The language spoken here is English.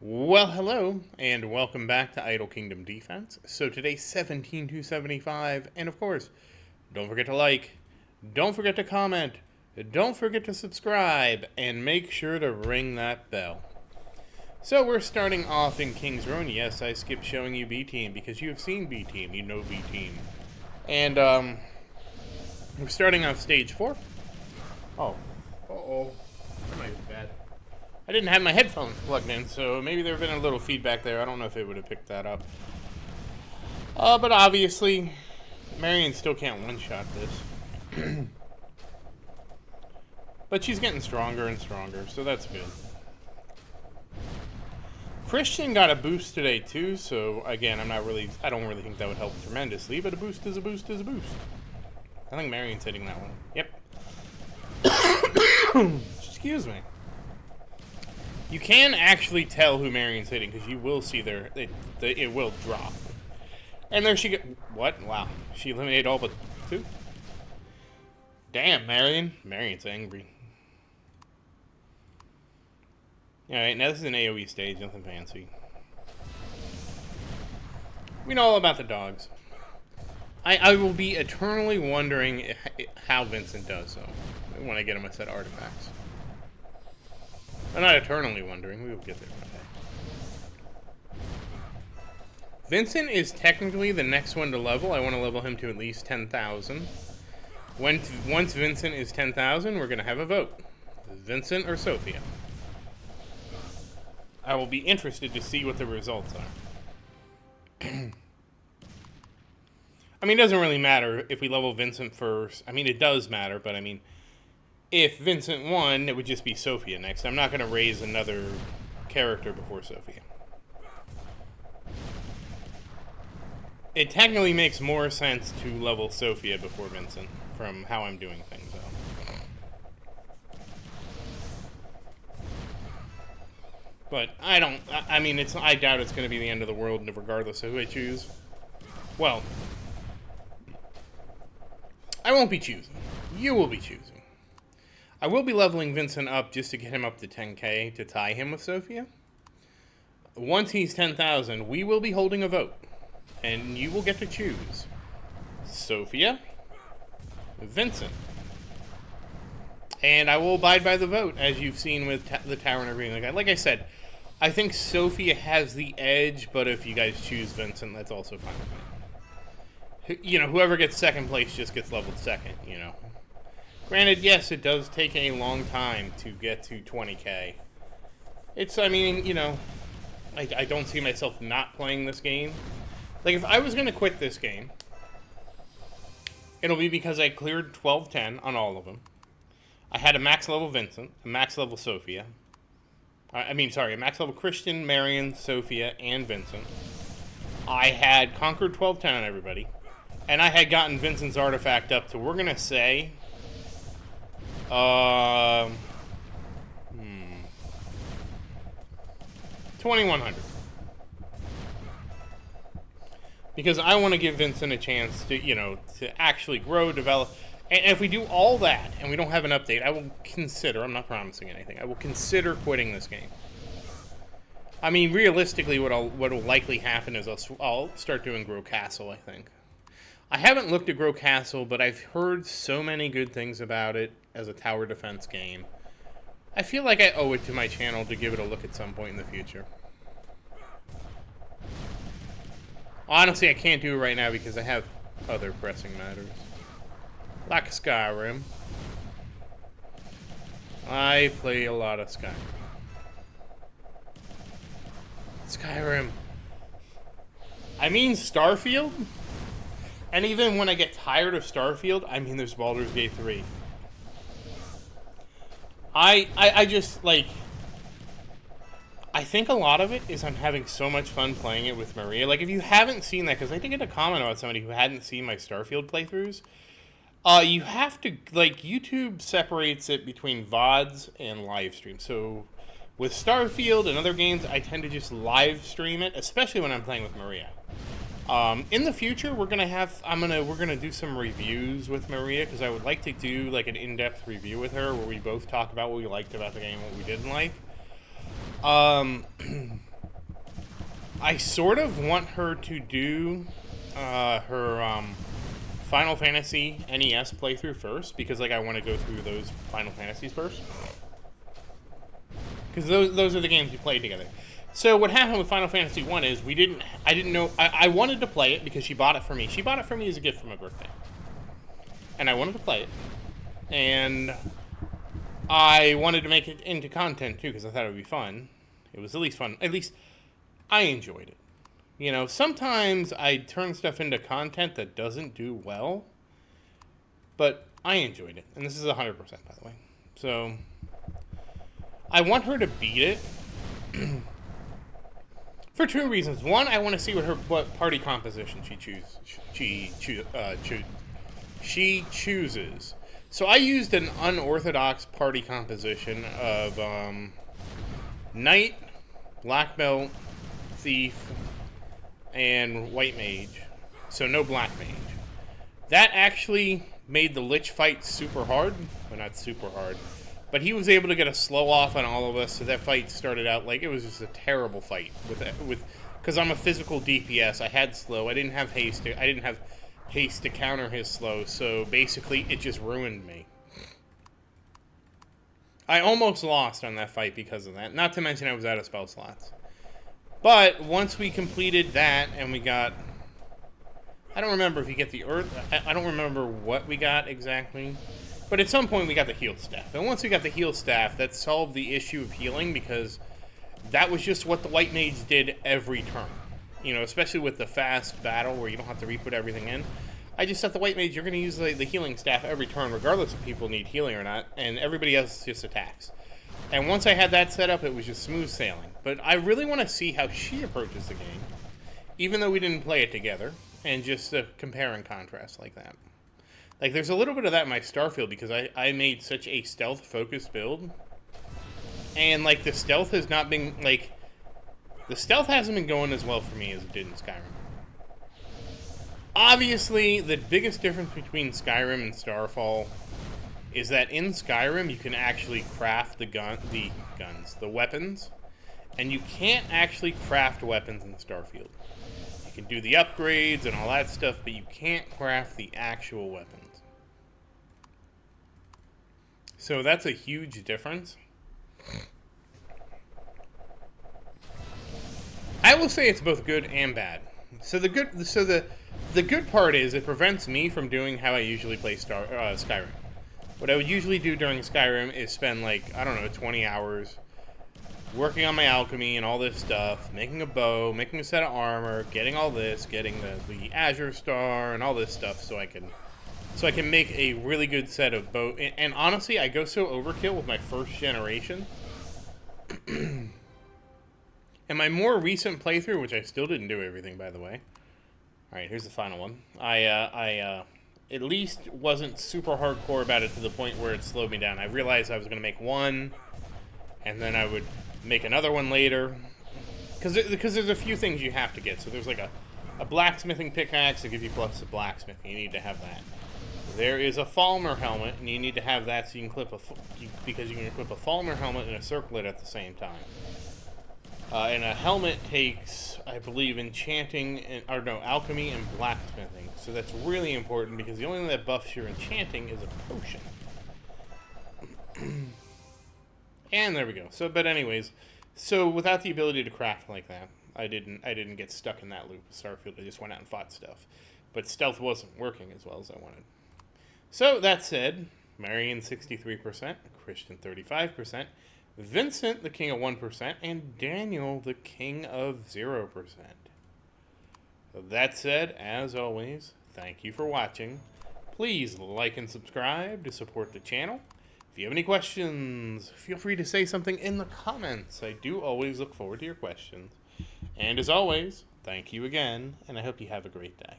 Well, hello, and welcome back to Idle Kingdom Defense. So today's 17 to 75, and of course, don't forget to like, don't forget to comment, don't forget to subscribe, and make sure to ring that bell. So we're starting off in King's Row. Yes, I skipped showing you B-Team because you have seen B-Team, you know B-Team. And, we're starting off stage 4. Oh. Uh-oh. That might be bad. I didn't have my headphones plugged in, so maybe there would have been a little feedback there. I don't know if it would have picked that up. But obviously, Marion still can't one-shot this. But she's getting stronger and stronger, so that's good. Christian got a boost today too, so again, I don't really think that would help tremendously, but a boost is a boost is a boost. I think Marion's hitting that one. Yep. Excuse me. You can actually tell who Marion's hitting because you will see it will drop. And there she go. What? Wow. She eliminated all but 2? Damn, Marion. Marion's angry. Alright, now this is an AoE stage, nothing fancy. We know all about the dogs. I will be eternally wondering how Vincent does, though, when I get him a set of artifacts. I'm not eternally wondering. We will get there one day. Vincent is technically the next one to level. I want to level him to at least 10,000. Once Vincent is 10,000, we're going to have a vote. Vincent or Sophia. I will be interested to see what the results are. I mean, it doesn't really matter if we level Vincent first. I mean, it does matter, but I mean, if Vincent won, it would just be Sophia next. I'm not going to raise another character before Sophia. It technically makes more sense to level Sophia before Vincent, from how I'm doing things, But I doubt it's going to be the end of the world, regardless of who I choose. Well, I won't be choosing. You will be choosing. I will be leveling Vincent up just to get him up to 10k to tie him with Sophia. Once he's 10,000, we will be holding a vote. And you will get to choose Sophia, Vincent. And I will abide by the vote, as you've seen with the tower and everything. Like I said, I think Sophia has the edge, but if you guys choose Vincent, that's also fine with me. You know, whoever gets second place just gets leveled second, you know. Granted, yes, it does take a long time to get to 20k. I mean, you know, I don't see myself not playing this game. Like, if I was going to quit this game, it'll be because I cleared 12-10 on all of them. I had a max level Vincent, a max level Sophia. A max level Christian, Marion, Sophia, and Vincent. I had conquered 12-10 on everybody. And I had gotten Vincent's artifact up to, we're going to say, 2100. Because I want to give Vincent a chance to, you know, to actually grow, develop. And if we do all that and we don't have an update, I will consider, I'm not promising anything, I will consider quitting this game. I mean, realistically, what will likely happen is I'll start doing Grow Castle, I think. I haven't looked at Grow Castle, but I've heard so many good things about it as a tower defense game. I feel like I owe it to my channel to give it a look at some point in the future. Honestly, I can't do it right now because I have other pressing matters. Like Skyrim. I play a lot of Skyrim. Skyrim. I mean Starfield? And even when I get tired of Starfield, I mean there's Baldur's Gate 3. I just, like, I think a lot of it is I'm having so much fun playing it with Maria. Like, if you haven't seen that, because I did get a comment about somebody who hadn't seen my Starfield playthroughs, you have to, like, YouTube separates it between VODs and live stream. So with Starfield and other games, I tend to just live stream it, especially when I'm playing with Maria. In the future, we're gonna do some reviews with Maria, because I would like to do like an in-depth review with her where we both talk about what we liked about the game and what we didn't like. I sort of want her to do her Final Fantasy NES playthrough first, because like I want to go through those Final Fantasies first, because those are the games we played together. So what happened with Final Fantasy 1 is I didn't know, I wanted to play it because she bought it for me. She bought it for me as a gift for my birthday. And I wanted to play it. And I wanted to make it into content too, because I thought it would be fun. It was at least fun. At least I enjoyed it. You know, sometimes I turn stuff into content that doesn't do well, but I enjoyed it. And this is 100%, by the way. So I want her to beat it. For two reasons. One, I want to see what party composition she chooses. So I used an unorthodox party composition of Knight, Black Belt, Thief, and White Mage. So no Black Mage. That actually made the Lich fight super hard. Well, not super hard. But he was able to get a slow off on all of us, so that fight started out like it was just a terrible fight. Because I'm a physical DPS, I had slow. I didn't have haste to counter his slow, so basically it just ruined me. I almost lost on that fight because of that. Not to mention I was out of spell slots. But once we completed that and we got... I don't remember if you get the Earth... I don't remember what we got exactly. But at some point we got the heal staff. And once we got the heal staff, that solved the issue of healing, because that was just what the White Mage did every turn. You know, especially with the fast battle where you don't have to re-put everything in. I just set the White Mage, you're going to use the healing staff every turn, regardless if people need healing or not, and everybody else just attacks. And once I had that set up, it was just smooth sailing. But I really want to see how she approaches the game, even though we didn't play it together, and just compare and contrast like that. Like, there's a little bit of that in my Starfield, because I made such a stealth-focused build. And, like, the stealth has not been, like... The stealth hasn't been going as well for me as it did in Skyrim. Obviously, the biggest difference between Skyrim and Starfall is that in Skyrim, you can actually craft the weapons. And you can't actually craft weapons in Starfield. You can do the upgrades and all that stuff, but you can't craft the actual weapons. So that's a huge difference. I will say it's both good and bad. So the good part is it prevents me from doing how I usually play Skyrim. What I would usually do during Skyrim is spend, like, I don't know, 20 hours working on my alchemy and all this stuff, making a bow, making a set of armor, getting all this, getting the Azure Star and all this stuff, so I can make a really good set of bow. And honestly, I go so overkill with my first generation. In my more recent playthrough, which I still didn't do everything, by the way. Alright, here's the final one. I at least wasn't super hardcore about it to the point where it slowed me down. I realized I was going to make one, and then I would make another one later. Because there's a few things you have to get. So there's like a blacksmithing pickaxe that gives you plus a blacksmithing. You need to have that. There is a Falmer helmet, and you need to have that so you can because you can equip a Falmer helmet and a circlet at the same time. And a helmet takes, I believe, alchemy and blacksmithing. So that's really important, because the only thing that buffs your enchanting is a potion. And there we go. So, but anyways, so without the ability to craft like that, I didn't get stuck in that loop of Starfield. I just went out and fought stuff. But stealth wasn't working as well as I wanted. So, that said, Marion 63%, Christian 35%, Vincent, the king of 1%, and Daniel, the king of 0%. That said, as always, thank you for watching. Please like and subscribe to support the channel. If you have any questions, feel free to say something in the comments. I do always look forward to your questions. And as always, thank you again, and I hope you have a great day.